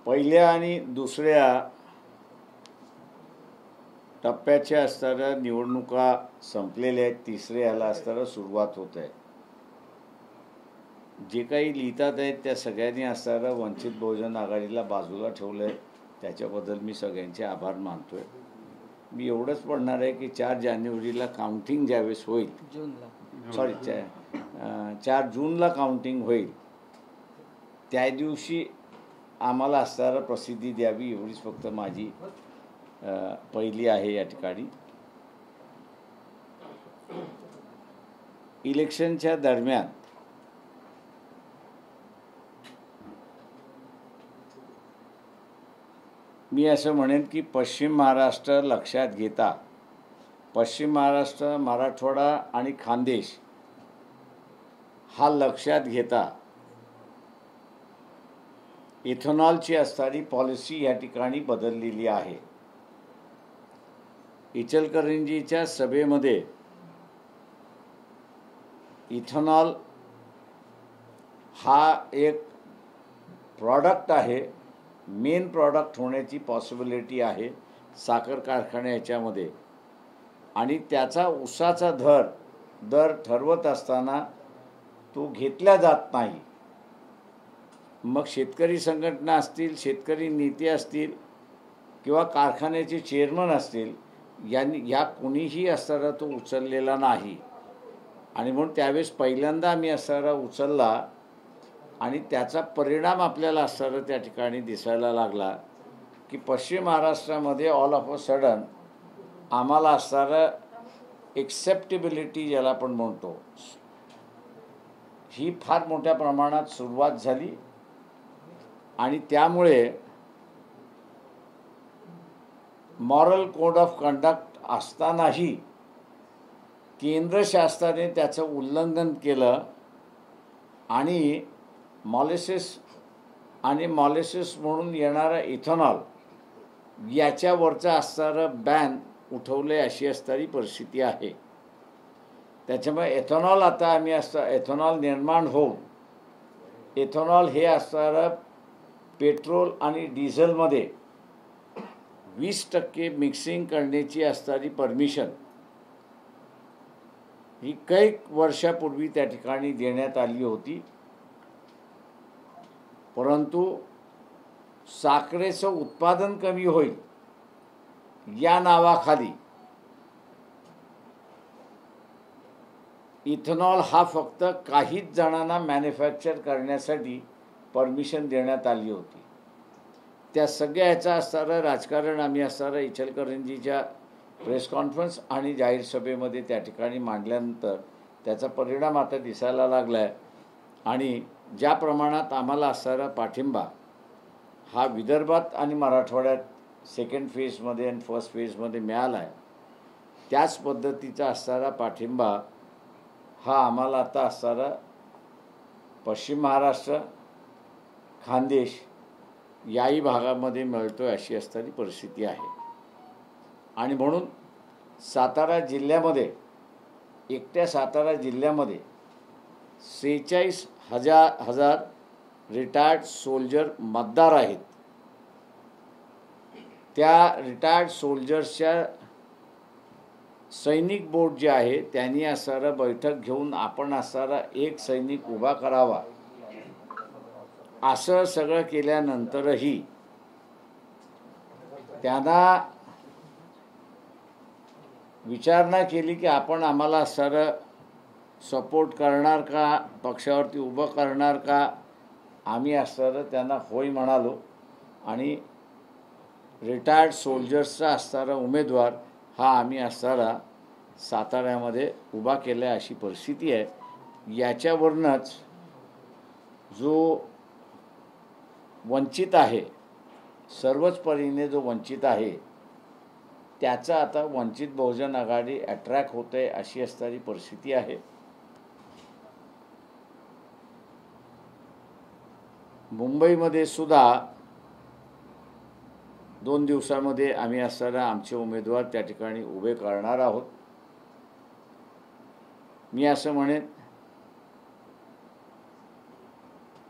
पहिल्या आणि दुसऱ्या टप्प्याच्या असणाऱ्या निवडणुका संपलेल्या आहेत. तिसऱ्याला असणारा सुरुवात होत आहे. जे काही लिहितात आहेत त्या सगळ्यांनी असणारा वंचित बहुजन आघाडीला बाजूला ठेवलं आहे. त्याच्याबद्दल मी सगळ्यांचे आभार मानतोय. मी एवढंच म्हणणार आहे की 4 जानेवारीला काउंटिंग ज्यावेळेस होईल, 4 जूनला काउंटिंग होईल, त्या दिवशी आम्हाला असणारा प्रसिद्धी द्यावी एवढीच फक्त माझी पहिली आहे. या ठिकाणी इलेक्शनच्या दरम्यान मी असं म्हणेन की पश्चिम महाराष्ट्र लक्षात घेता, पश्चिम महाराष्ट्र, मराठवाडा आणि खानदेश हा लक्षात घेता इथेनॉलची असणारी पॉलिसी या ठिकाणी बदललेली आहे. इचलकरंजीच्या सभेमध्ये इथेनॉल हा एक प्रॉडक्ट आहे, मेन प्रॉडक्ट होण्याची पॉसिबिलिटी आहे साखर कारखान्या याच्यामध्ये. आणि त्याचा ऊसाचा दर ठरवत असताना तो घेतला जात नाही. मग शेतकरी संघटना असतील, शेतकरी नेते असतील किंवा कारखान्याचे चेअरमन असतील, या कोणीही असणारा तो उचललेला नाही. आणि म्हणून त्यावेळेस पहिल्यांदा आम्ही असणारा उचलला आणि त्याचा परिणाम आपल्याला असणारा त्या ठिकाणी दिसायला लागला की पश्चिम महाराष्ट्रामध्ये ऑल ऑफ अ सडन आम्हाला असणारं एक्सेप्टेबिलिटी ज्याला आपण म्हणतो ही फार मोठ्या प्रमाणात सुरुवात झाली. आणि त्यामुळे मॉरल कोड ऑफ कंडक्ट असतानाही केंद्र शासनाने त्याचं उल्लंघन केलं आणि मॉलिसेस म्हणून येणारा इथेनॉल याच्यावरचं असणारं बॅन उठवले अशी असणारी परिस्थिती आहे. त्याच्यामुळे एथेनॉल आता आम्ही एथेनॉल निर्माण होऊन एथेनॉल हे असणारं पेट्रोल आणि डिझेलमध्ये 20% मिक्सिंग करण्याची असणारी परमिशन ही काही वर्षापूर्वी त्या ठिकाणी देण्यात आली होती. परंतु साखरेचं उत्पादन कमी होईल या नावाखाली इथेनॉल हा फक्त काहीच जणांना मॅन्युफॅक्चर करण्यासाठी परमिशन देण्यात आली होती. त्या सगळ्या ह्याचा असणारं राजकारण आम्ही असणारं इचलकरंजीच्या प्रेस कॉन्फरन्स आणि जाहीर सभेमध्ये त्या ठिकाणी मांडल्यानंतर त्याचा परिणाम आता दिसायला लागला आहे. आणि ज्या प्रमाणात आम्हाला असणारा पाठिंबा हा विदर्भात आणि मराठवाड्यात सेकंड फेजमध्ये आणि फर्स्ट फेजमध्ये मिळाला आहे, त्याच पद्धतीचा असणारा पाठिंबा हा आम्हाला आता असणारा पश्चिम महाराष्ट्र, खानदेश याही भागामध्ये मिळतो अशी असणारी परिस्थिती आहे. आणि म्हणून सातारा जिल्ह्यामध्ये, एकट्या सातारा जिल्ह्यामध्ये 46,000 रिटायर्ड सोल्जर मतदार आहेत. त्या रिटायर्ड सोल्जर्सच्या सैनिक बोर्ड जे आहे त्यांनी असणारं बैठक घेऊन आपण असणारा एक सैनिक उभा करावा असं सगळं केल्यानंतरही त्यांना विचारणा केली की आपण आम्हाला असणारं सपोर्ट करणार का, पक्षावरती उभं करणार का. आम्ही असणारं त्यांना होय म्हणालो आणि रिटायर्ड सोल्जर्सचा असणारा उमेदवार हा आम्ही असणारा साताऱ्यामध्ये उभा केला अशी परिस्थिती आहे. याच्यावरूनच जो वंचित आहे, सर्वच परीने जो वंचित आहे, त्याचा आता वंचित बहुजन आघाडी अट्रॅक्ट होते अशी असणारी परिस्थिती आहे. मुंबईमध्ये सुद्धा 2 दिवसामध्ये आम्ही असणारा आमचे उमेदवार त्या ठिकाणी उभे करणार आहोत. मी असं म्हणेन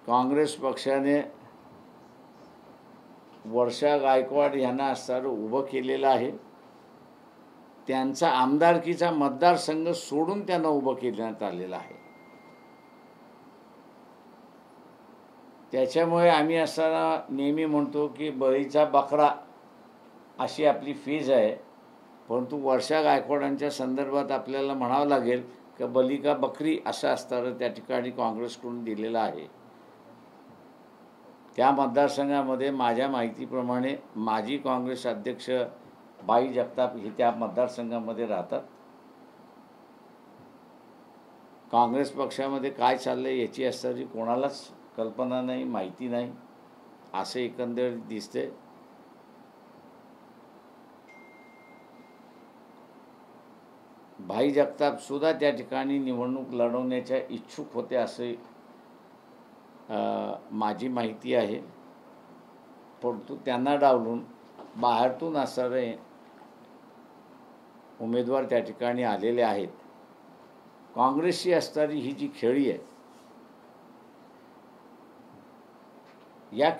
काँग्रेस पक्षाने वर्षा गायकवाड यांना असणारं उभं केलेलं आहे. त्यांचा आमदारकीचा मतदारसंघ सोडून त्यांना उभं केण्यात आलेलं आहे. त्याच्यामुळे आम्ही असताना नेहमी म्हणतो की बळीचा बकरा अशी आपली फीज आहे. परंतु वर्षा गायकवाडांच्या संदर्भात आपल्याला म्हणावं लागेल की बली का बकरी असं असणारं त्या ठिकाणी काँग्रेसकडून दिलेलं आहे. त्या मतदारसंघामध्ये माझ्या माहितीप्रमाणे माजी काँग्रेस अध्यक्ष बाई जगताप हे त्या मतदारसंघामध्ये राहतात. काँग्रेस पक्षामध्ये काय चाललं आहे याची असणारी कोणालाच कल्पना नाही, माहिती नाही, असे एकंदरीत दिसते. भाई जगताप सुद्धा त्या ठिकाणी निवडणूक लढवण्याच्या इच्छुक होते असे माझी माहिती आहे. परंतु त्यांना डावलून बाहेरतून असणारे उमेदवार त्या ठिकाणी आलेले आहेत. काँग्रेसची असणारी ही जी खेळी आहे, ह्या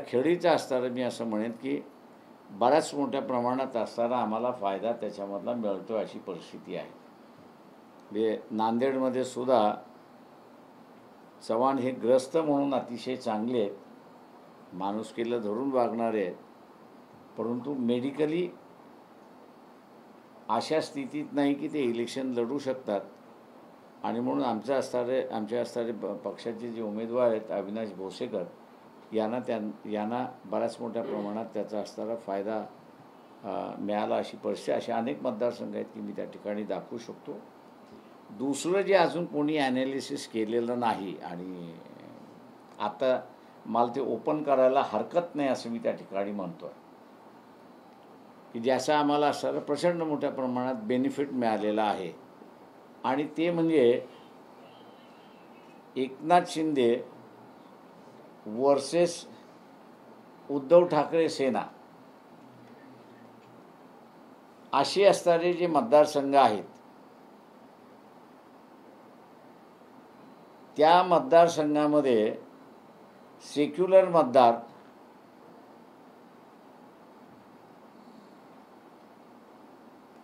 खेळीचा असणारा मी असं म्हणेन की बऱ्याच मोठ्या प्रमाणात असणारा आम्हाला फायदा त्याच्यामधला मिळतो अशी परिस्थिती आहे. म्हणजे नांदेडमध्ये सुद्धा चव्हाण हे ग्रस्त म्हणून अतिशय चांगले आहेत, माणुसकीला धरून वागणारे आहेत. परंतु मेडिकली अशा स्थितीत नाही की ते इलेक्शन लढू शकतात. आणि म्हणून आमच्या असणारे पक्षाचे जे उमेदवार आहेत अविनाश भोसेकर यांना बऱ्याच मोठ्या प्रमाणात त्याचा असणारा फायदा मिळाला अशी परिस्थिती. असे अनेक मतदारसंघ आहेत की मी त्या ठिकाणी दाखवू शकतो. दुसरं जे अजून कोणी ॲनालिसिस केलेलं नाही आणि आता मला ते ओपन करायला हरकत नाही असं मी त्या ठिकाणी म्हणतो आहे की ज्याचा आम्हाला असणारा प्रचंड मोठ्या प्रमाणात बेनिफिट मिळालेला आहे. आणि ते म्हणजे एकनाथ शिंदे वर्सेस उद्धव ठाकरे सेना असे असणारे जे मतदारसंघ आहेत, त्या मतदारसंघामध्ये सेक्युलर मतदार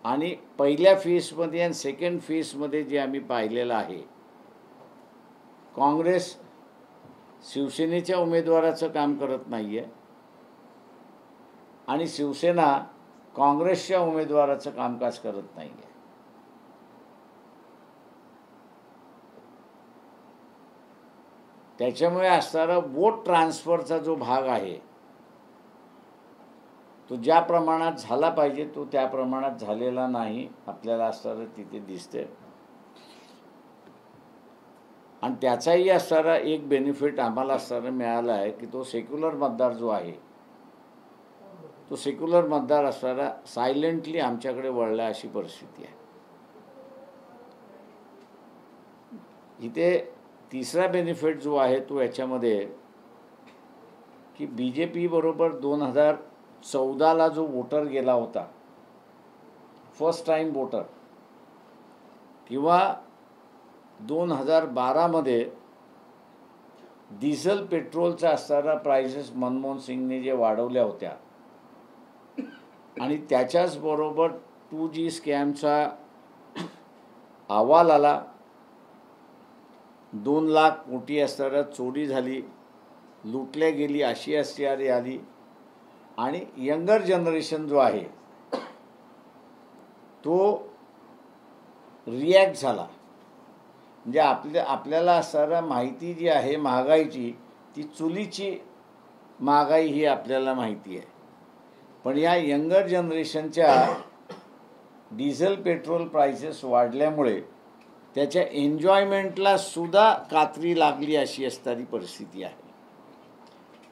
आणि पहिल्या फेजमध्ये आणि सेकंड फेजमध्ये जे आम्ही पाहिलेलं आहे, काँग्रेस शिवसेनेच्या उमेदवाराचं काम करत नाही आहे आणि शिवसेना काँग्रेसच्या उमेदवाराचं कामकाज करत नाही आहे. त्याच्यामुळे असणारा वोट ट्रान्सफरचा जो भाग आहे तो ज्या प्रमाणात झाला पाहिजे तो त्या प्रमाणात झालेला नाही आपल्याला असणारं तिथे दिसते. आणि त्याचाही असणारा एक बेनिफिट आम्हाला असणारा मिळाला आहे की तो सेक्युलर मतदार जो आहे तो सेक्युलर मतदार असणारा सायलेंटली आमच्याकडे वळला अशी परिस्थिती आहे. इथे तिसरा बेनिफिट जो आहे तो याच्यामध्ये की BJP बरोबर 2014ला जो वोटर गेला होता, फर्स्ट टाइम वोटर, किंवा 2012मध्ये डिझेल पेट्रोलचा असणारा प्राइसेस मनमोहन सिंगने जे वाढवल्या होत्या आणि त्याच्याच बरोबर 2G स्कॅमचा अहवाल आला, 2 लाख कोटी असणारा चोरी झाली, लुटल्या गेली अशी असणारी आली. आणि यंगर जनरेशन जो आहे तो रिॲक्ट झाला. म्हणजे आपल्याला असणारा माहिती जी आहे महागाईची ती चुलीची महागाई ही आपल्याला माहिती आहे. पण या यंगर जनरेशनच्या डिझेल पेट्रोल प्राइसेस वाढल्यामुळे त्याच्या एन्जॉयमेंटला सुद्धा कात्री लागली अशी असणारी परिस्थिती आहे.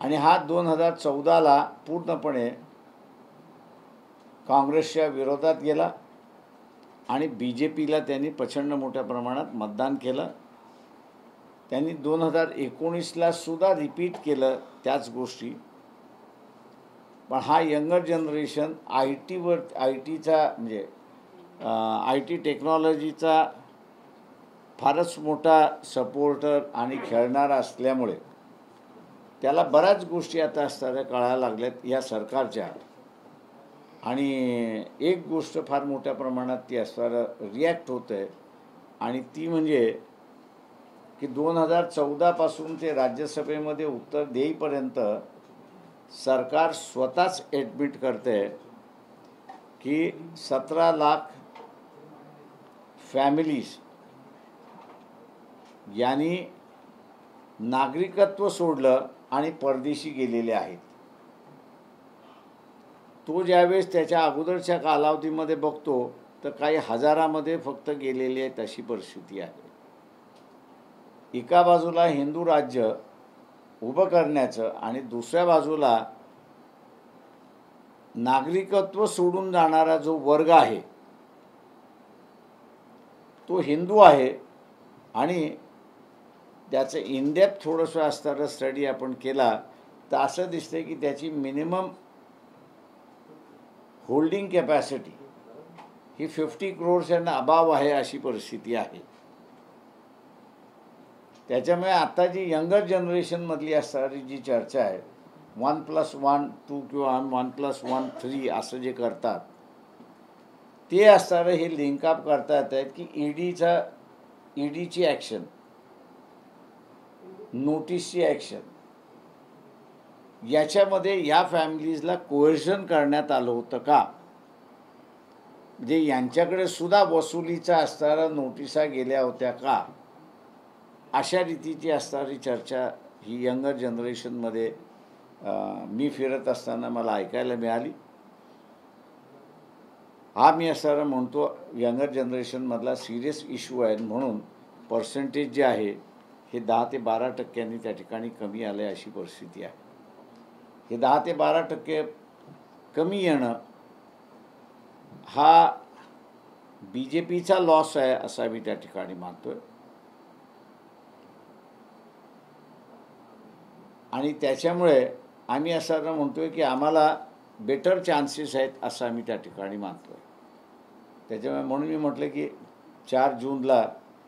आणि हा 2014ला पूर्णपणे काँग्रेसच्या विरोधात गेला आणि BJPला त्यांनी प्रचंड मोठ्या प्रमाणात मतदान केलं. त्यांनी 2019ला सुद्धा रिपीट केलं त्याच गोष्टी. पण हा यंगर जनरेशन IT टेक्नॉलॉजीचा फारच मोठा सपोर्टर आणि खेळणारा असल्यामुळे त्याला बऱ्याच गोष्टी आता असताना कळायला लागल्यात या सरकारच्या. आणि एक गोष्ट फार मोठ्या प्रमाणात ती असताना रिॲक्ट होत आहे, आणि ती म्हणजे की 2014 पासून ते राज्यसभेमध्ये उत्तर देईपर्यंत सरकार स्वतःच ॲडमिट करते की 17 लाख फॅमिलीज यांनी नागरिकत्व सोडलं आणि परदेशी गेलेले आहेत. तो ज्यावेळेस त्याच्या अगोदरच्या कालावधीमध्ये बघतो तर काही हजारामध्ये फक्त गेलेले आहेत अशी परिस्थिती आहे. एका बाजूला हिंदू राज्य उभं करण्याचं आणि दुसऱ्या बाजूला नागरिकत्व सोडून जाणारा जो वर्ग आहे तो हिंदू आहे. आणि त्याचं इनडेप्थ थोडंसं असणारं स्टडी आपण केला तर असं दिसतं की त्याची minimum holding capacity he 50 crores and above आहे अशी परिस्थिती आहे. त्याच्यामुळे आता जी यंगर जनरेशनमधली असणारी जी चर्चा आहे 1+1=2 किंवा 1+1=3 असं जे करतात ते असणारं हे लिंकअप करता येत आहेत की ईडीची ॲक्शन, नोटीसची ॲक्शन, याच्यामध्ये या फॅमिलीजला कोएर्शन करण्यात आलं होतं का, म्हणजे यांच्याकडे सुद्धा वसुलीचा असणारा नोटिसा गेल्या होत्या का, अशा रीतीची असणारी चर्चा ही यंगर जनरेशनमध्ये मी फिरत असताना मला ऐकायला मिळाली. हा मी असणारा म्हणतो यंगर जनरेशनमधला सिरियस इश्यू आहे, म्हणून पर्सेंटेज जे आहे हे 10 ते 12% त्या ठिकाणी कमी आलं आहे अशी परिस्थिती आहे. हे 10 ते 12% कमी येणं हा BJPचा लॉस आहे असा मी त्या ठिकाणी मानतोय. आणि त्याच्यामुळे आम्ही असं म्हणतोय की आम्हाला बेटर चान्सेस आहेत असं आम्ही त्या ठिकाणी मानतोय. त्याच्यामुळे म्हणून मी म्हटलं की 4 जूनला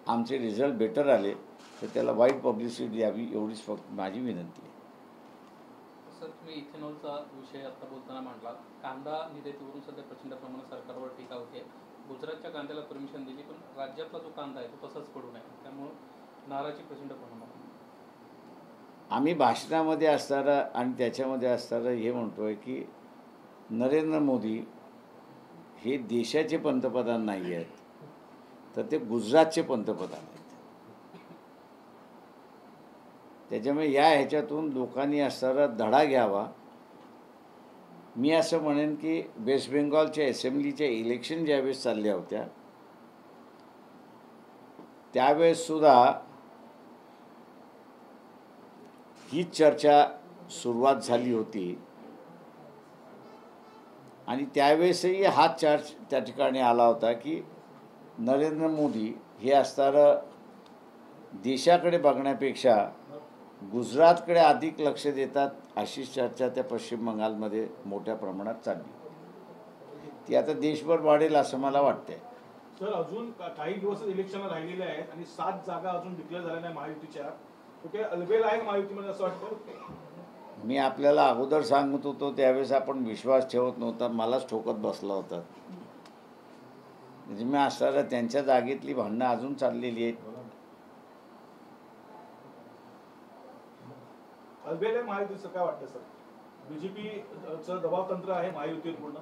आमचे रिझल्ट बेटर आले तर त्याला वाईट पब्लिसिटी द्यावी एवढीच फक्त माझी विनंती आहे. सर, तुम्ही इथेनॉलचा विषय आता बोलताना मांडला. कांदा निर्यातीवरून सध्या प्रचंड प्रमाणात सरकारवर टीका होते. गुजरातच्या कांद्याला परमिशन दिली पण राज्यातला जो कांदा आहे तो तसाच पडू नये, त्यामुळं नाराजी प्रचंड प्रमाणात. आम्ही भाषणामध्ये असणारा आणि त्याच्यामध्ये असणारं हे म्हणतोय की नरेंद्र मोदी हे देशाचे पंतप्रधान नाही आहेत तर ते गुजरातचे पंतप्रधान आहेत. त्याच्यामुळे या ह्याच्यातून लोकांनी असणारा धडा घ्यावा. मी असं म्हणेन की वेस्ट बेंगॉलच्या असेंब्लीच्या इलेक्शन ज्यावेळेस चालल्या होत्या त्यावेळेससुद्धा हीच चर्चा सुरुवात झाली होती आणि त्यावेळेसही हाच चार्ज त्या ठिकाणी आला होता की नरेंद्र मोदी हे असणारं देशाकडे बघण्यापेक्षा गुजरातकडे अधिक लक्ष देतात अशी चर्चा त्या पश्चिम बंगालमध्ये मोठ्या प्रमाणात चालली. ती आता देशभर वाढेल असं मला वाटतंय. सर, अजून काही दिवस इलेक्शन राहिलेले आहेत आणि 7 जागा अजून डिक्लेअर झाल्या नाही महायुतीच्या. कुठे अलबेल आहे महायुतीमध्ये असं वाटतं? मी आपल्याला अगोदर सांगत होतो त्यावेळेस आपण विश्वास ठेवत नव्हता, मलाच ठोकत बसला होता. म्हणजे मी असणारा त्यांच्या जागेतली भांडणं अजून चाललेली आहेत. अलबेल आहे महायुतीचं, काय वाटतं सर? बीजेपीचं दबाव तंत्र आहे महायुतीवर पूर्ण?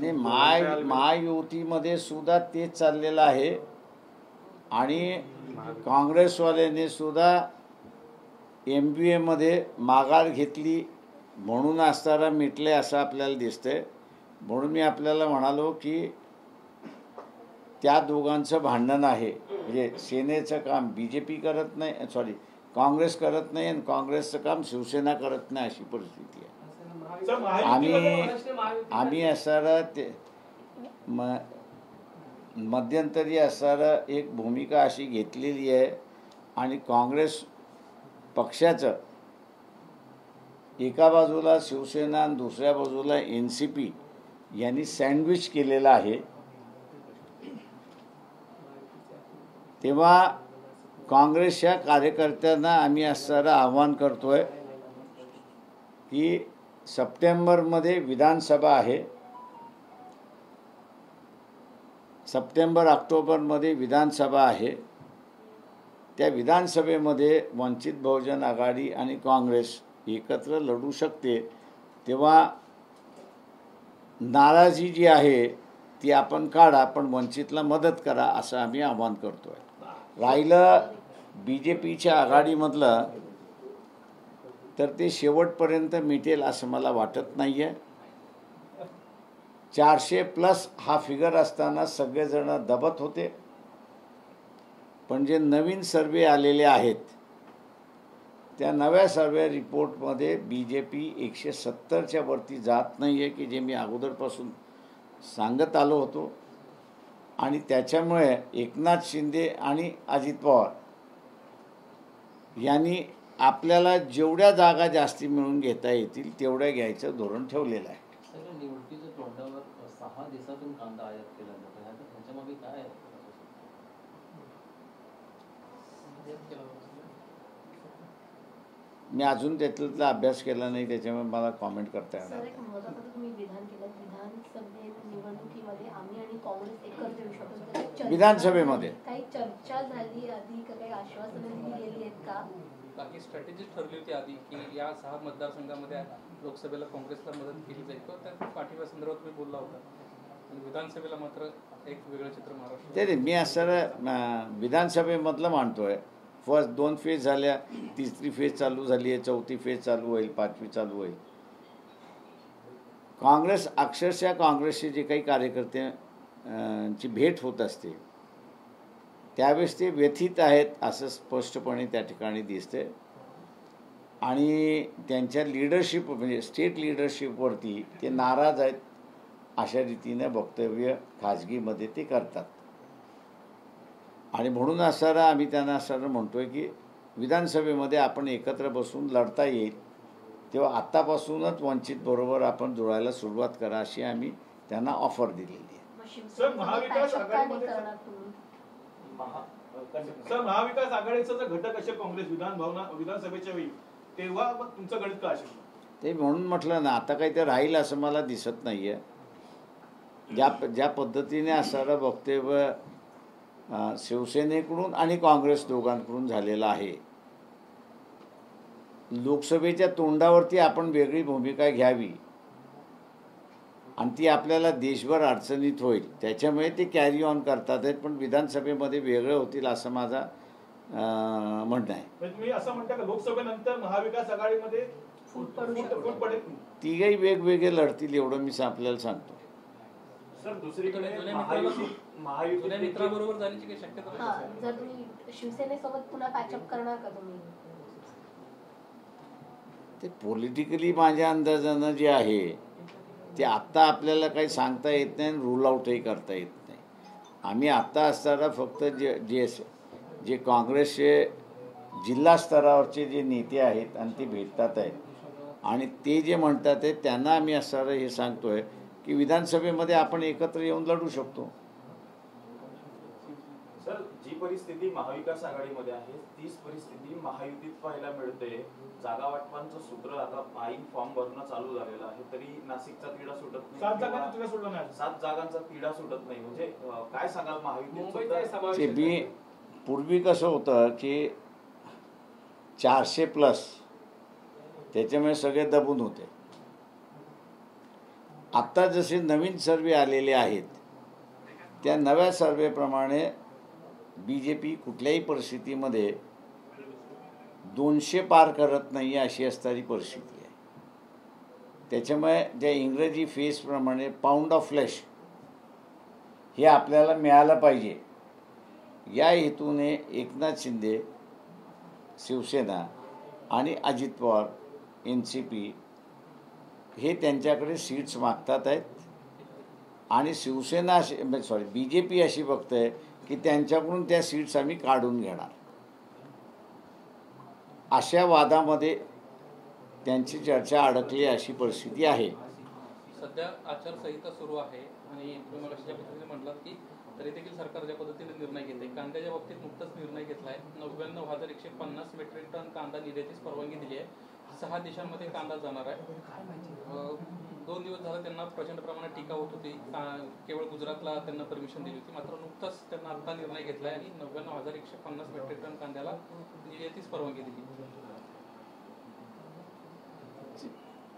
नाही, महायुतीमध्ये सुद्धा तेच चाललेलं आहे आणि काँग्रेसवाल्याने सुद्धा MBAमध्ये माघार घेतली म्हणून असताना मिटले असं आपल्याला दिसतंय. म्हणून मी आपल्याला म्हणालो की त्या दोघांचं भांडण आहे. म्हणजे सेनेचं काम BJP करत नाही, काँग्रेस करत नाही आणि काँग्रेसचं काम शिवसेना करत नाही अशी परिस्थिती आहे. आम्ही असणारं ते मध्यंतरी असणारं एक भूमिका अशी घेतलेली आहे आणि काँग्रेस पक्षाचं एका बाजूला शिवसेना आणि दुसऱ्या बाजूला NCP यांनी सँडविच केलेलं आहे. तेव्हा काँग्रेसच्या कार्यकर्त्यांना आम्ही असं आवाहन करतोय की सप्टेंबरमध्ये विधानसभा आहे, सप्टेंबर ऑक्टोबरमध्ये विधानसभा आहे. त्या विधानसभेमध्ये वंचित बहुजन आघाडी आणि काँग्रेस एकत्र लढू शकते. तेव्हा नाराजी जी आहे ती आपण काढा, पण वंचितला मदत करा असं आम्ही आवाहन करतोय. राहिलं BJPच्या आघाडीमधलं, तर ते शेवटपर्यंत मिटेल असं मला वाटत नाही आहे. 400+ हा फिगर असताना सगळेजण दबत होते, पण जे नवीन सर्वे आलेले आहेत त्या नव्या सर्वे रिपोर्टमध्ये BJP 170च्या वरती जात नाही आहे, की जे मी अगोदरपासून सांगत आलो होतो. आणि त्याच्यामुळे एकनाथ शिंदे आणि अजित पवार यांनी आपल्याला जेवढ्या जागा जास्ती मिळून घेता येतील तेवढ्या घ्यायचं धोरण ठेवलेलं आहे. सर, निवडणुकीच्या तोंडावर 6 देशातून कांदा आयात केला जातो, ह्याच्यामागे काय आहे? मी अजून त्यातला अभ्यास केला नाही, त्याच्यामुळे मला कॉमेंट करता येणार सर, एक महत्त्वाचं तुम्ही विधान केलं, विधानसभे निवडणुकीमध्ये आम्ही आणि काँग्रेस एकत्र येऊ शकतो. विधानसभेमध्ये काही चर्चा झाली आधी, काही आश्वासनं दिली गेली आहेत का? काही स्ट्रॅटेजी ठरली होती आधी की या 6 मतदारसंघामध्ये लोकसभेला काँग्रेसला मदत केली जाईल, तर त्या पाठिंब्यासंदर्भात तुम्ही बोलला होता. आणि विधानसभेला मात्र एक वेगळं चित्र महाराष्ट्र. ते मी असं विधानसभेमधलं मानतोय. फर्स्ट 2 फेज झाल्या, 3री फेज चालू झाली आहे, 4थी फेज चालू होईल, 5वी चालू होईल. काँग्रेस अक्षरशः काँग्रेसचे जे काही कार्यकर्ते ची भेट होत असते त्यावेळेस ते व्यथित आहेत असं स्पष्टपणे त्या ठिकाणी दिसते. आणि त्यांच्या लिडरशिप म्हणजे स्टेट लिडरशिपवरती ते नाराज आहेत अशा रीतीने वक्तव्य खाजगीमध्ये ते करतात. आणि म्हणून असणारा आम्ही त्यांना असणारं म्हणतोय की विधानसभेमध्ये आपण एकत्र बसून लढता येईल, तेव्हा आत्तापासूनच वंचित बरोबर आपण जुळायला सुरुवात करा अशी आम्ही त्यांना ऑफर दिलेली आहे. सर, महाविकास आघाडीचा जर घटक असेल काँग्रेस विधानसभेच्या वेळी, तेव्हा मग तुमचं गणित काय असेल? ते म्हणून म्हटलं ना, आता काही ते राहील असं मला दिसत नाही आहे. ज्या पद्धतीने असणारं वक्तव्य शिवसेनेकडून आणि काँग्रेस दोघांकडून झालेलं आहे, लोकसभेच्या तोंडावरती आपण वेगळी भूमिका घ्यावी आणि ती आपल्याला देशभर अडचणीत होईल, त्याच्यामुळे ते कॅरी ऑन करतात आहेत. पण विधानसभेमध्ये वेगळे होतील असं माझा म्हणणं आहे. तुम्ही असं म्हणता का लोकसभेनंतर महाविकास आघाडीमध्ये फूट पडेल? तिघही वेगवेगळे लढतील एवढं मी आपल्याला सांगतो. सर, दुसरीकडे जुन्या मित्राबरोबर जाण्याची काही शक्यता? जर तुम्ही शिवसेनेसोबत पुन्हा पॅचअप करणार का तुम्ही? ते पॉलिटिकली माझ्या अंदाजानं जे आहे ते आत्ता आपल्याला काही सांगता येत नाही, रूल आउटही करता येत नाही. आम्ही आत्ता असताना फक्त जे काँग्रेसचे जिल्हा स्तरावरचे जे नेते आहेत आणि ते भेटतात आहेत आणि ते जे म्हणतात आहे त्यांना आम्ही असणारं हे सांगतोय की विधानसभेमध्ये आपण एकत्र येऊन लढू शकतो. सर, जी परिस्थिती महाविकास आघाडीमध्ये आहे तीच परिस्थिती महायुतीत पाहायला मिळते. जागा वाटपांचं सूत्र आता माईन फॉर्म भरणं चालू झालेलं आहे, तरी नाशिकचा तिढा सुटत नाही. 7 जागांचा तिढा सुटत नाही. म्हणजे काय सांगाल महायुतीत? पूर्वी कसं होतं की 400+, त्याच्यामुळे सगळे दबून होते. आत्ता जसे नवीन सर्वे आलेले आहेत त्या नव्या सर्वेप्रमाणे BJP कुठल्याही परिस्थितीमध्ये 200 पार करत नाही अशी असणारी परिस्थिती आहे. त्याच्यामुळे ज्या इंग्रजी फेसप्रमाणे पाऊंड ऑफ फ्लेश हे आपल्याला मिळालं पाहिजे या हेतूने एकनाथ शिंदे शिवसेना आणि अजित पवार NCP हे त्यांच्याकडे सीट्स मागतात आहेत. आणि शिवसेना BJP अशी बघते की त्यांच्याकडून त्या सीट्स आम्ही काढून घेणार. अशा वादामध्ये त्यांची चर्चा अडकली अशी परिस्थिती आहे. सध्या आचारसंहिता सुरू आहे आणि तुम्ही मला ज्या पद्धतीने म्हटलात की तरी देखील सरकार ज्या पद्धतीने निर्णय घेते, कांद्याच्या बाबतीत नुकताच निर्णय घेतला आहे. 9व्या 9150 मेट्रिक टन कांदा निर्यातीस परवानगी दिली आहे. 6 देशांमध्ये कांदा जाणार आहे. 2 दिवस झालं त्यांना प्रचंड प्रमाणात टीका होत होती. केवळ गुजरातला त्यांना परमिशन दिली होती. मात्र नुकताच त्यांना आता निर्णय घेतला आहे आणि 99,150 मेट्रिक टन कांद्याला निर्यातीस परवानगी दिली.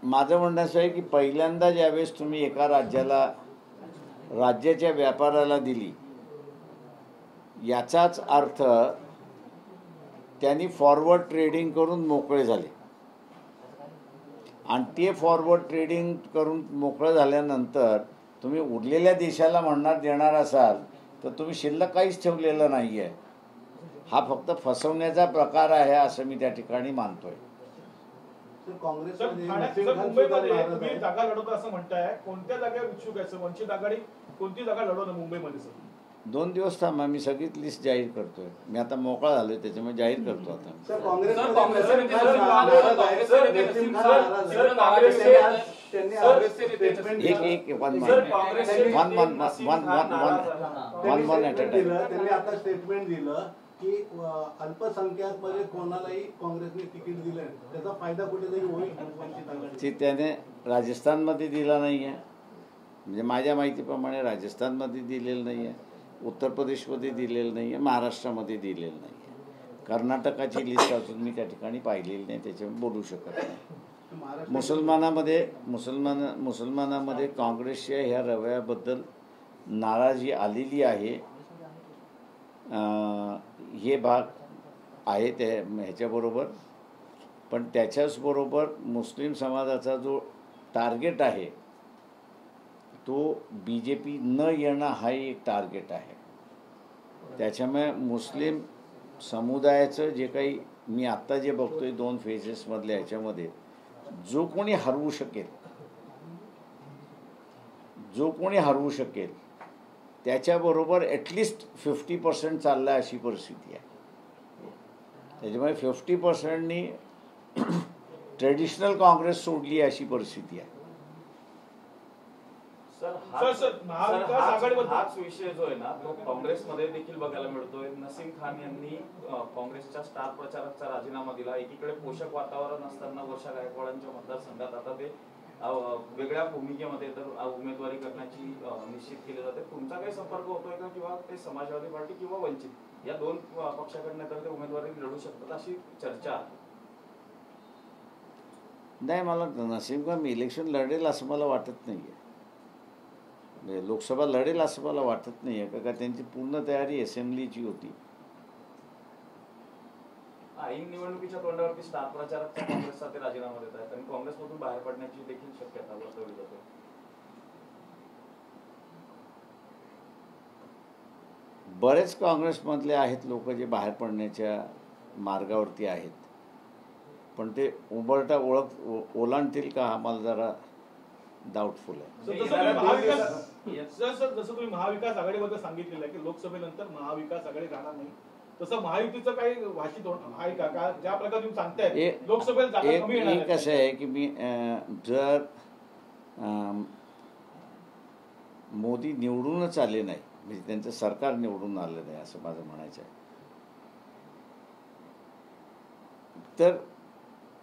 माझं म्हणणं असं आहे की पहिल्यांदा ज्यावेळेस तुम्ही एका राज्याच्या व्यापाराला दिली, याचाच अर्थ त्यांनी फॉरवर्ड ट्रेडिंग करून मोकळे झाले आणि ते फॉरवर्ड ट्रेडिंग करून मोकळं झाल्यानंतर तुम्ही उरलेल्या देशाला देणार असाल तर तुम्ही शिल्लक काहीच ठेवलेलं नाही आहे. हा फक्त फसवण्याचा प्रकार आहे असं मी त्या ठिकाणी मानतोय. मुंबईमध्ये तुम्ही जागा लढवता असं म्हणताय, कोणत्या जागेवर इच्छुक आहे? वंचित आघाडी कोणती जागा लढवणार मुंबईमध्ये सर? 2 दिवस थांबा, मी सगळीच लिस्ट जाहीर करतोय. मी आता मोकळा झालोय त्याच्यामुळे जाहीर करतो आता. त्यांनी आता स्टेटमेंट दिलं की अल्पसंख्याक मध्ये कोणालाही काँग्रेसने तिकीट दिलं, त्याचा फायदा कुठेतरी होईल. त्याने राजस्थानमध्ये दिला नाही आहे, म्हणजे माझ्या माहितीप्रमाणे राजस्थानमध्ये दिलेलं नाही आहे, उत्तर प्रदेशमध्ये दिलेलं नाही आहे, महाराष्ट्रामध्ये दिलेलं नाही आहे. कर्नाटकाची लिस्ट अजून मी त्या ठिकाणी पाहिलेली नाही, त्याच्यामुळे बोलू शकत नाही. मुसलमानामध्ये काँग्रेसच्या ह्या रवैयाबद्दल नाराजी आलेली आहे. हे भाग आहे त्या ह्याच्याबरोबर, पण त्याच्याचबरोबर मुस्लिम समाजाचा जो टार्गेट आहे तो BJP न येणं हा एक टार्गेट आहे. त्याच्यामुळे मुस्लिम समुदायाचं जे काही मी आत्ता जे बघतोय 2 फेजेसमधल्या ह्याच्यामध्ये जो कोणी हरवू शकेल त्याच्याबरोबर ॲटलिस्ट 50% चालला अशी परिस्थिती आहे. त्याच्यामुळे 50%नी ट्रेडिशनल काँग्रेस सोडली अशी परिस्थिती आहे. हाच विषय जो आहे ना तो काँग्रेसमध्ये देखील बघायला मिळतोय. नसीम खान यांनी काँग्रेसच्या स्टार प्रचारकचा राजीनामा दिला. एकीकडे पोषक वातावरण असताना वर्षा गायकवाडांच्या मतदारसंघात आता ते वेगळ्या भूमिकेमध्ये तर उमेदवारी करण्याची निश्चित केली जाते. तुमचा काही संपर्क होतोय का, किंवा ते समाजवादी पार्टी किंवा वंचित या 2 पक्षाकडनं तर ते उमेदवारी लढू शकतात अशी चर्चा? नाही, मला नसीम खान इलेक्शन लढेल असं मला वाटत नाही आहे. लोकसभा लढेल असं मला वाटत नाही आहे, का त्यांची पूर्ण तयारी असेंब्लीची होती. ऐन निवडणुकीच्या तोंडावरती स्टार प्रचारकचा काँग्रेसचा ते राजीनामा देत आहेत आणि काँग्रेसमधून बाहेर पडण्याची देखील शक्यता वर्तवली जाते. बरेच काँग्रेसमधले आहेत लोक जे बाहेर पडण्याच्या मार्गावरती आहेत, पण ते उंबरठा ओलांडतील का हा मला जरा डाऊटफुल आहे. जसं तुम्ही महाविकास आघाडीबद्दल सांगितलेलं आहे की लोकसभेनंतर महाविकास आघाडी राहणार नाही, तसं महायुतीचं काही भाषित आहे का? ज्या प्रकारे तुम्ही सांगताय लोकसभेत जागा कमी येणार आहे. कसं आहे की मी जर मोदी निवडूनच आले नाही, म्हणजे त्यांचं सरकार निवडून आलं नाही असं माझं म्हणायचं आहे, तर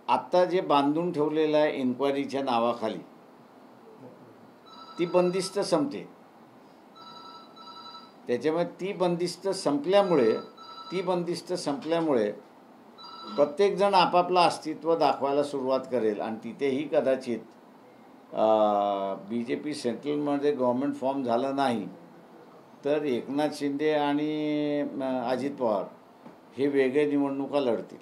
आत्ता जे बांधून ठेवलेलं आहे इन्क्वायरीच्या नावाखाली ती बंदिस्त संपते. त्याच्यामुळे ती बंदिस्त संपल्यामुळे प्रत्येकजण आपापलं अस्तित्व दाखवायला सुरुवात करेल आणि तिथेही कदाचित BJP सेंट्रलमध्ये गव्हर्नमेंट फॉर्म झालं नाही तर एकनाथ शिंदे आणि अजित पवार हे वेगळे निवडणुका लढतील.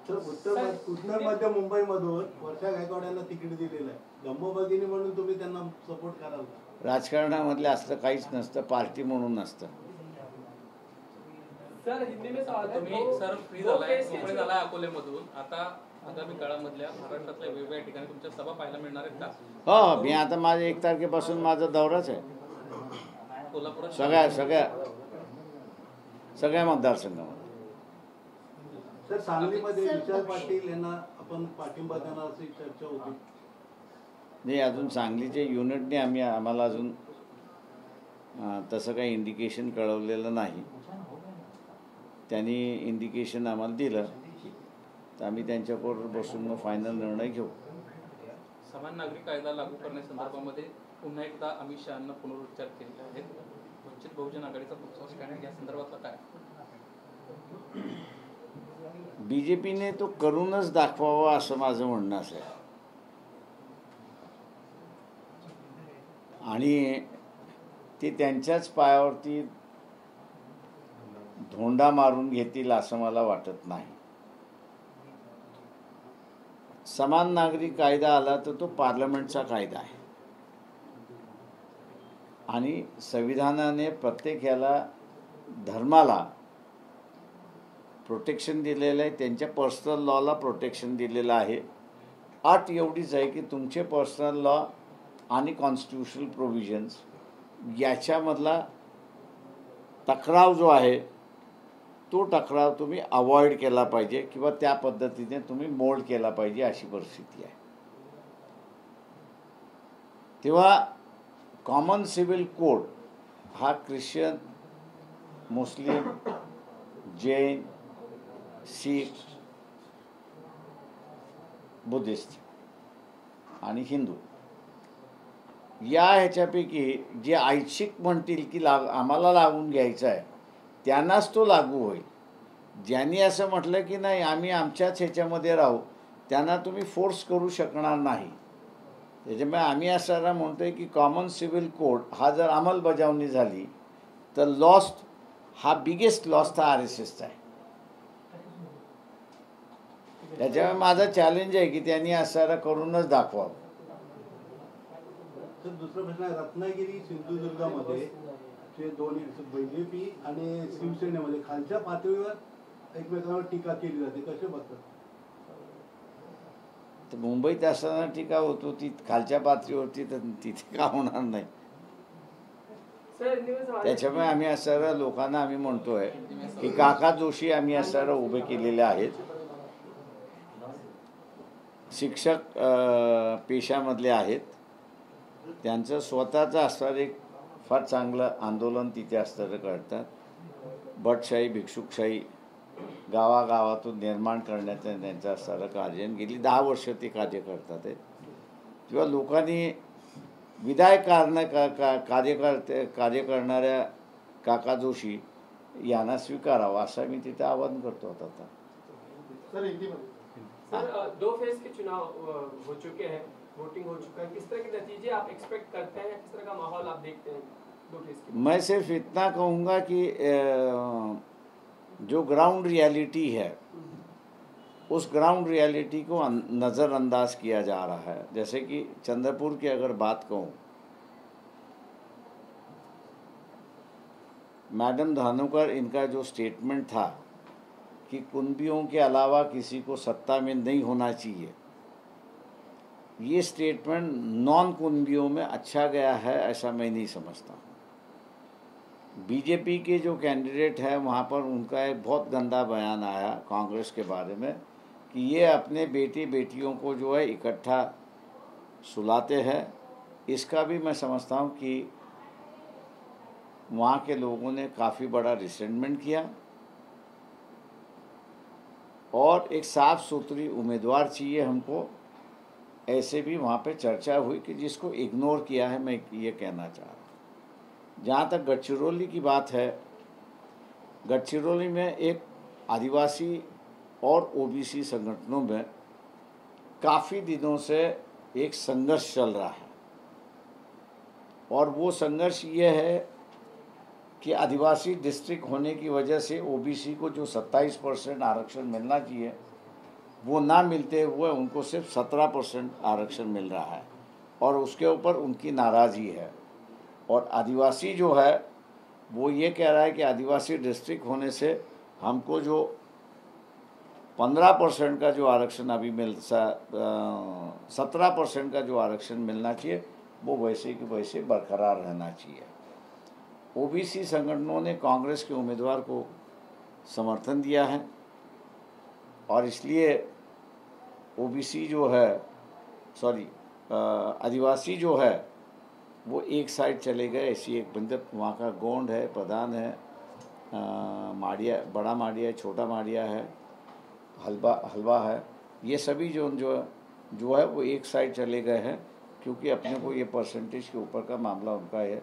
उत्तर मध्य मुंबईमधून वर्षा गायकवाडांना तिकीट दिलेलं आहे. धम्मभगिनी म्हणून तुम्ही त्यांना सपोर्ट कराल का? राजकारणामधले असलं काहीच नसतं, पार्टी म्हणून नसतं. तुम्ही सर फ्री झालाय अकोलेमधून, आता आगामी काळामधल्या महाराष्ट्रातल्या वेगवेगळ्या ठिकाणी तुमच्या सभा पाहायला मिळणार आहेत का? हो, मी आता माझ्या 1 तारखेपासून माझा दौराच आहे कोल्हापुरात सगळ्या मतदारसंघामध्ये. सर, सांगलीमध्ये विशाल पाटील यांना आपण पाठिंबा देणार अशी चर्चा होती. नाही, अजून सांगलीच्या युनिटने आम्हाला अजून तसं काही इंडिकेशन कळवलेलं नाही. त्यांनी इंडिकेशन आम्हाला दिलं तर आम्ही त्यांच्याबरोबर बसून मग फायनल निर्णय घेऊ. समान नागरिक कायदा लागू करण्यासंदर्भामध्ये पुन्हा एकदा अमित शहांना पुनरुच्चार केलेले आहेत. वंचित बहुजन आघाडीचा पुढचा स्टँड या संदर्भातला काय? BJPने तो करूनच दाखवावा असं माझं म्हणणं आहे. आणि ते त्यांच्याच पायावरती धोंडा मारून घेतील असं मला वाटत नाही. समान नागरिक कायदा आला तर तो पार्लमेंटचा कायदा आहे आणि संविधानाने प्रत्येक याला धर्माला प्रोटेक्शन दिलेलं आहे, त्यांच्या पर्सनल लॉला प्रोटेक्शन दिलेलं आहे. अट एवढीच आहे की तुमचे पर्सनल लॉ आणि कॉन्स्टिट्यूशनल प्रोव्हिजन्स याच्यामधला टकराव जो आहे तो टकराव तुम्ही अवॉइड केला पाहिजे किंवा त्या पद्धतीने तुम्ही मोल्ड केला पाहिजे अशी परिस्थिती आहे. तेव्हा कॉमन सिव्हिल कोड हा ख्रिश्चन, मुस्लिम, जैन, शीख, बुद्धिस्ट आणि हिंदू या ह्याच्यापैकी जे ऐच्छिक म्हणतील की आम्हाला लागून घ्यायचं आहे त्यांनाच तो लागू होईल. ज्यांनी असं म्हटलं की नाही आम्ही आमच्याच ह्याच्यामध्ये राहू त्यांना तुम्ही फोर्स करू शकणार नाही. त्याच्यामुळे आम्ही असं म्हणतो आहे की कॉमन सिव्हिल कोड हा जर अंमलबजावणी झाली तर लॉस हा बिगेस्ट लॉस तर RSSचा आहे. त्याच्यामुळे माझा चॅलेंज आहे की त्यांनी असं करूनच दाखवावं. तर दुसरा प्रश्न आहे, रत्नागिरी सिंधुदुर्गामध्ये जे दोन्ही BJP आणि शिवसेनेमध्ये खालच्या पातळीवर एकमेकांवर टीका केली जाते, कसे बघतात? तर मुंबईत असताना टीका होत होती खालच्या पातळीवरती, तर तिथे का होणार नाही. त्याच्यामुळे आम्ही असं लोकांना आम्ही म्हणतोय की काका जोशी आम्ही असं उभे केलेले आहेत. शिक्षक पेशामधले आहेत, त्यांचं स्वतःचं असणारं एक फार चांगलं आंदोलन तिथे असणारं करतात. भटशाही, भिक्षुकशाही गावागावातून निर्माण करण्याचं त्यांचं असणारं कार्य गेली 10 वर्ष ते कार्य करतात. किंवा लोकांनी विधायक कार्य करणाऱ्या काका जोशी यांना स्वीकारावं असं मी तिथे आवाहन करतो. आता सर 2 फेज के चुनाव हो चुके हैं, वोटिंग हो चुका है, किस तरह के नतीजे आप एक्सपेक्ट करते हैं, किस तरह का माहौल आप देखते हैं 2 फेज के? मैं सिर्फ इतना कहूँगा कि जो ग्राउंड रियलिटी है उस ग्राउंड रियलिटी को नज़रअंदाज किया जा रहा है. जैसे कि चंद्रपुर की अगर बात कहूँ, मैडम धानोकर इनका जो स्टेटमेंट था कि कुंबियों के अलावा किसी को सत्ता में नहीं होना चाहिए, ये स्टेटमेंट नॉन कुंबियों में अच्छा गया है ऐसा मैं नहीं समझता. BJP के जो कैंडिडेट है वहाँ पर उनका एक बहुत गंदा बयान आया कांग्रेस के बारे में कि ये अपने बेटी बेटियों को जो है इकट्ठा सुलाते हैं. इसका भी मैं समझता हूँ कि वहाँ के लोगों ने काफ़ी बड़ा रिसेंटमेंट किया और एक साफ सुथरी उम्मीदवार चाहिए हमको, ऐसे भी वहाँ पे चर्चा हुई कि जिसको इग्नोर किया है. मैं ये कहना चाह रहा हूँ. जहाँ तक गढ़चिरौली की बात है, गढ़चिरौली में एक आदिवासी और OBC संगठनों में काफ़ी दिनों से एक संघर्ष चल रहा है और वो संघर्ष ये है कि आदिवासी डिस्ट्रिक्ट होने की वजह से OBC को जो 27% आरक्षण मिलना चाहिए वो ना मिलते हुए उनको सिर्फ 17% आरक्षण मिल रहा है और उसके ऊपर उनकी नाराज़गी है. और आदिवासी जो है वो ये कह रहा है कि आदिवासी डिस्ट्रिक्ट होने से हमको जो 15% का जो आरक्षण अभी 17% का जो आरक्षण मिलना चाहिए वो वैसे कि वैसे बरकरार रहना चाहिए. OBC संगठनों ने कांग्रेस के उम्मीदवार को समर्थन दिया है और इसलिए OBC जो है आदिवासी जो है वो एक साइड चले गए. ऐसी एक बंदर वहाँ का गोंड है, प्रधान है माड़िया, बड़ा माड़िया, छोटा माड़िया है, हलवा है, ये सभी जो है वो एक साइड चले गए हैं, क्योंकि अपने को ये परसेंटेज के ऊपर का मामला उनका है,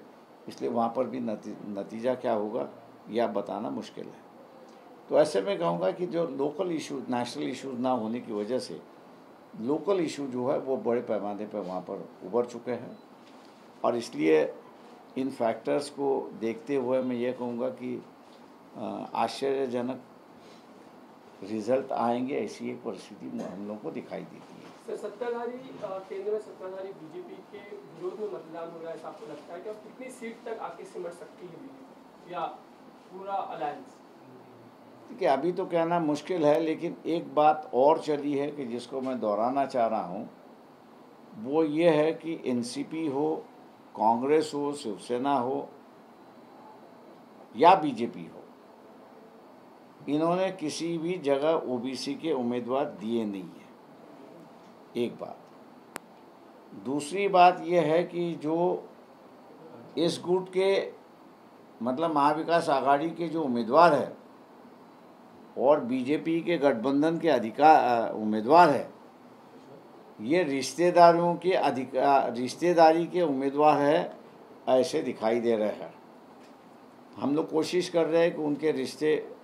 इसलिए वहाँ पर भी नतीजा क्या होगा यह बताना मुश्किल है। तो ऐसे में कहूँगा कि जो लोकल इशू, नेशनल इशूज़ ना होने की वजह से लोकल इशू जो है वो बड़े पैमाने पर वहाँ पर उभर चुके हैं, और इसलिए इन फैक्टर्स को देखते हुए मैं ये कहूँगा कि आश्चर्यजनक रिजल्ट आएंगे, ऐसी एक परिस्थिति हम लोगों को दिखाई देती है। सर, सत्ताधारी केंद्र में सत्ताधारी बीजेपी के विरोध में मतदान हो रहा है, आपको लगता है कि अब कितनी सीट तक आके सिमट सकती है बीजेपी या पूरा अलायंस? देखिए, अभी तो कहना मुश्किल है, लेकिन एक बात और चली है कि जिसको मैं दोहराना चाह रहा हूँ, वो ये है कि एनसीपी हो, कांग्रेस हो, शिवसेना हो या बीजेपी हो, इन्होंने किसी भी जगह ओबीसी के उम्मीदवार दिए नहीं है, एक बात। दूसरी बात यह है कि जो इस गुट के मतलब महाविकास आघाड़ी के जो उम्मीदवार है और बीजेपी के गठबंधन के उम्मीदवार है, ये रिश्तेदारी के उम्मीदवार है, ऐसे दिखाई दे रहे हैं। हम लोग कोशिश कर रहे हैं कि उनके रिश्ते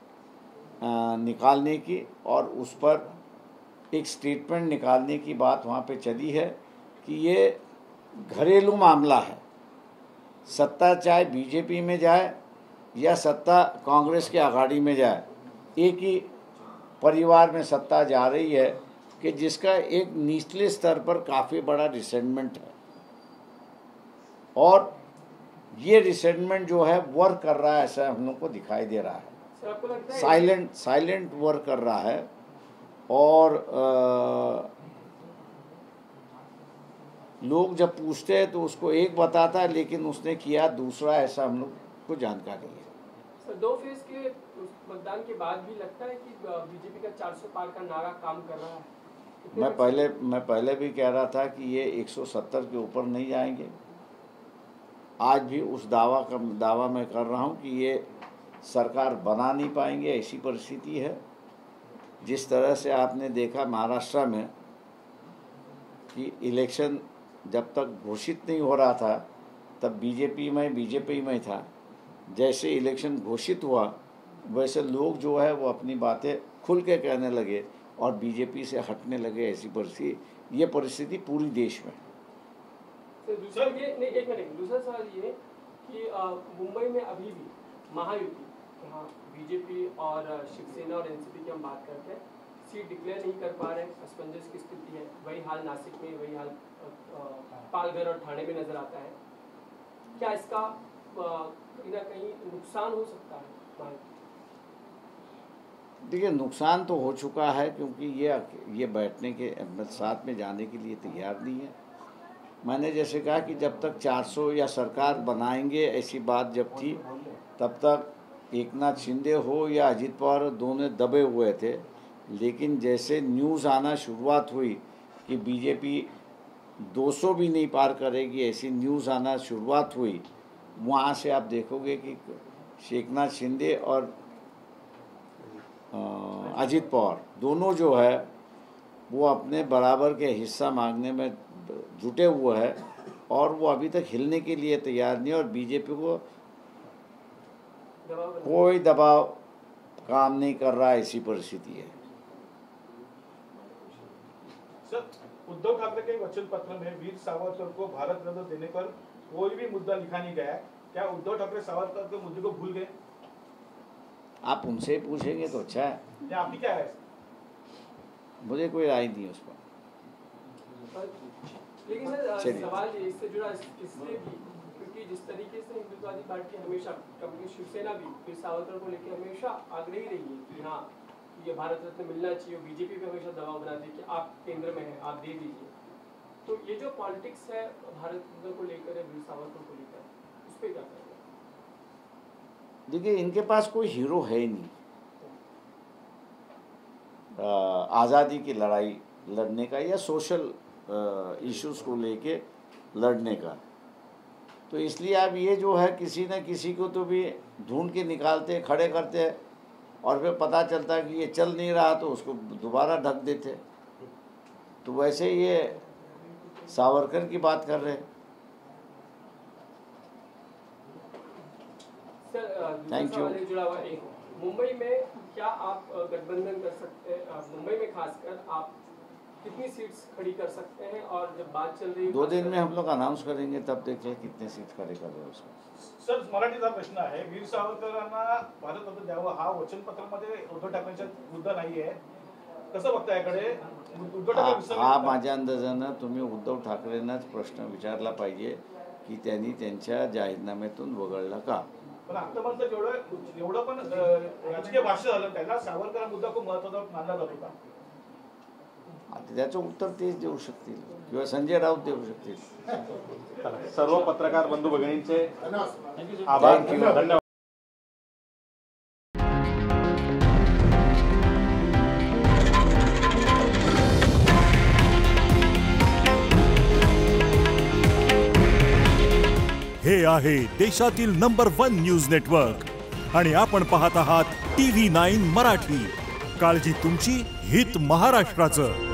निकालने की, और उस पर एक स्टेटमेंट निकालने की बात वहाँ पे चली है कि ये घरेलू मामला है, सत्ता चाहे बीजेपी में जाए या सत्ता कांग्रेस के आघाड़ी में जाए, एक ही परिवार में सत्ता जा रही है, कि जिसका एक निचले स्तर पर काफ़ी बड़ा रिसेंटमेंट है, और ये रिसेंटमेंट जो है वर्क कर रहा है, ऐसा हम लोग को दिखाई दे रहा है। साइलेंट वर्क कर रहा है, और लोग जब पूछते हैं तो उसको एक बताता है, लेकिन उसने किया दूसरा, ऐसा हम लोग को जानकारी है। सर, 2 फेज के मतदान के बाद भी लगता है कि बीजेपी का 400 पार का नारा काम कर रहा है? मैं पहले भी कह रहा था कि ये 170 के ऊपर नहीं जाएंगे। आज भी उस दावा मैं कर रहा हूँ कि ये सरकार बना नहीं पाएंगे, ऐसी परिस्थिति है। जिस तरह से आपने देखा महाराष्ट्र में कि इलेक्शन जब तक घोषित नहीं हो रहा था तब बीजेपी में था, जैसे इलेक्शन घोषित हुआ वैसे लोग जो है वो अपनी बातें खुल के कहने लगे और बीजेपी से हटने लगे। ऐसी परिस्थिति पूरी देश में। दूसरा सवाल ये कि मुंबई में अभी भी महायुति, जहाँ बीजेपी और शिवसेना और एनसीपी की हम बात करते हैं, सीट डिक्लेयर नहीं कर पा रहे, असमंजस की स्थिति है। वही हाल नासिक में, वही हाल पालघर और ठाणे में नजर आता है। क्या इसका कहीं ना कहीं नुकसान हो सकता है? देखिए, नुकसान तो हो चुका है, क्योंकि ये बैठने के साथ में जाने के लिए तैयार नहीं है। मैंने जैसे कहा कि जब तक 400 या सरकार बनाएंगे ऐसी बात जब थी, तब तक एकनाथ शिंदे हो या अजित पवार दोनों दबे हुए थे। लेकिन जैसे न्यूज़ आना शुरुआत हुई कि बीजेपी 200 भी नहीं पार करेगी, ऐसी न्यूज़ आना शुरुआत हुई, वहाँ से आप देखोगे कि एकनाथ शिंदे और अजित पवार दोनों जो है वो अपने बराबर के हिस्सा मांगने में जुटे हुए हैं, और वो अभी तक हिलने के लिए तैयार नहीं, और बीजेपी को कोई दबाव काम नहीं कर रहा, ऐसी परिस्थिति है। सर, उद्धव ठाकरे के वचन पत्र में वीर सावरकर को भारत रत्न देने पर कोई भी मुद्दा लिखा नहीं गया है। क्या उद्धव ठाकरे सावरकर के मुद्दे को भूल गए? आप उनसे पूछेंगे तो अच्छा है। या आपकी क्या है? मुझे कोई राय नहीं उस पर। लेकिन सर, सवाल इससे जुड़ा इसलिए भी क्योंकि जिस तरीके से हिंदुत्ववादी पार्टी हमेशा, कभी शिवसेना भी वीर सावरकर को लेकर हमेशा आग्रही रही है कि हाँ ये भारत रत्न मिलना चाहिए, बीजेपी भी हमेशा दबाव बनाती है कि आप केंद्र में हैं, आप दे दीजिए। तो ये जो पॉलिटिक्स है भारत रत्न को लेकर है, वीर सावरकर को लेकर, उस पर क्या करेंगे? देखिए, इनके पास कोई हीरो है ही नहीं आज़ादी की लड़ाई लड़ने का या सोशल इश्यूज को लेके लड़ने का। तो इसलिए अब ये जो है किसी न किसी को तो भी ढूंढ के निकालते, खड़े करते हैं, और फिर पता चलता है कि ये चल नहीं रहा तो उसको दोबारा ढक देते। तो वैसे ये सावरकर की बात कर रहे हैं। Thank you. मुंबई में क्या आप गठबंधन कर सकते हैं? मुंबई में खासकर आप कितनी सीट्स खड़ी कर सकते हैं? और जब बात चल रही है 2 दिन में हम लोग अनाउंस करेंगे, तब देखिए कितने सीट खड़े कर रहे हैं उसको। सर, मराठीचा प्रश्न आहे, वीर सावरकरांना भारतरत्न द्यावं हा वचनपत्रामध्ये उद्धव ठाकरेंचा मुद्दा नाहीये, कसं बघता याकडे? उद्धव ठाकरे हा माझ्या अंदाजानं तुम्ही उद्धव ठाकरेंनाच प्रश्न विचारला पाहिजे की त्यांनी त्यांच्या जाहीरनाम्यातून वगळला का? पण आतापर्यंत जेवढं पण राजकीय भाष्य झालं त्याला सावरकर मुद्दा खूप महत्त्वाचा मानला जात होता. आता त्याचं उत्तर तेच देऊ शकतील किंवा संजय राऊत देऊ शकतील. सर्व पत्रकार बंधू भगिनींचे आभार, धन्यवाद. हे आहे देशातील नंबर 1 न्यूज नेटवर्क आणि आपण पाहत आहात TV9 मराठी. काळजी तुमची, हित महाराष्ट्राचं.